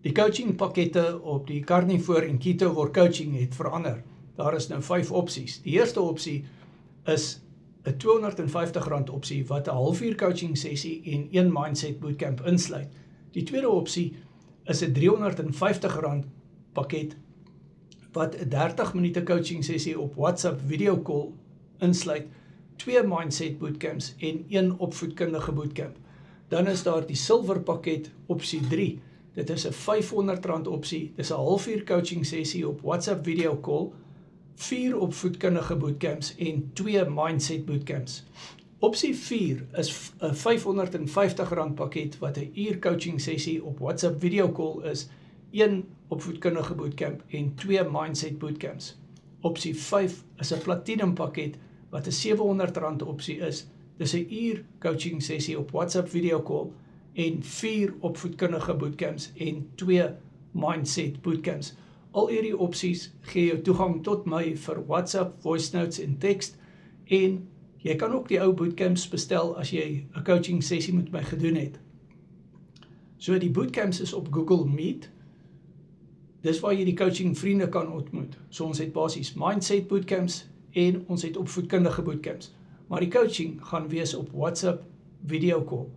Die coaching pakkette op die Carnivore en Keto for Coaching het verander. Daar is nou 5 opsies. Die eerste opsie is 'n R250 opsie wat 'n halfuur coaching sessie en 1 mindset bootcamp insluit. Die tweede opsie is 'n R350 pakket wat 'n 30 minute coaching sessie op WhatsApp video call insluit, 2 mindset bootcamps en 1 opvoedkundige bootcamp. Dan is daar die silver pakket opsie 3. Dit is 'n R500 opsie. Dis 'n halfuur coaching sessie op WhatsApp video call, 4 opvoedkundige bootcamps en 2 mindset bootcamps. Opsie 4 is 'n R550 pakket wat 'n uur coaching sessie op WhatsApp video call is, 1 opvoedkundige bootcamp en 2 mindset bootcamps. Opsie 5 is 'n platinum pakket wat 'n R700 opsie is. Dis 'n uur coaching sessie op WhatsApp video call en 4 opvoedkundige bootcamps en 2 mindset bootcamps. Al hierdie opsies gee jou toegang tot my vir WhatsApp, voice notes en text, en jy kan ook die ou bootcamps bestel as jy 'n coaching sessie met my gedoen het. So die bootcamps is op Google Meet. Dis waar jy die coaching vriende kan ontmoet. So ons het basies mindset bootcamps en ons het opvoedkundige bootcamps. Maar die coaching gaan wees op WhatsApp video call.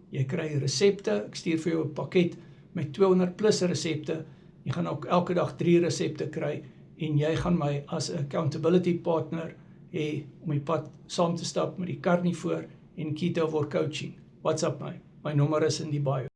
Jy kry resepte, ek stuur vir jou 'n pakket met 200 plus resepte. Jy gaan ook elke dag 3 resepte kry en jy gaan my as 'n accountability partner hê om die pad saam te stap met die Carnivore en Keto for Coaching. WhatsApp my. My nommer is in die bio.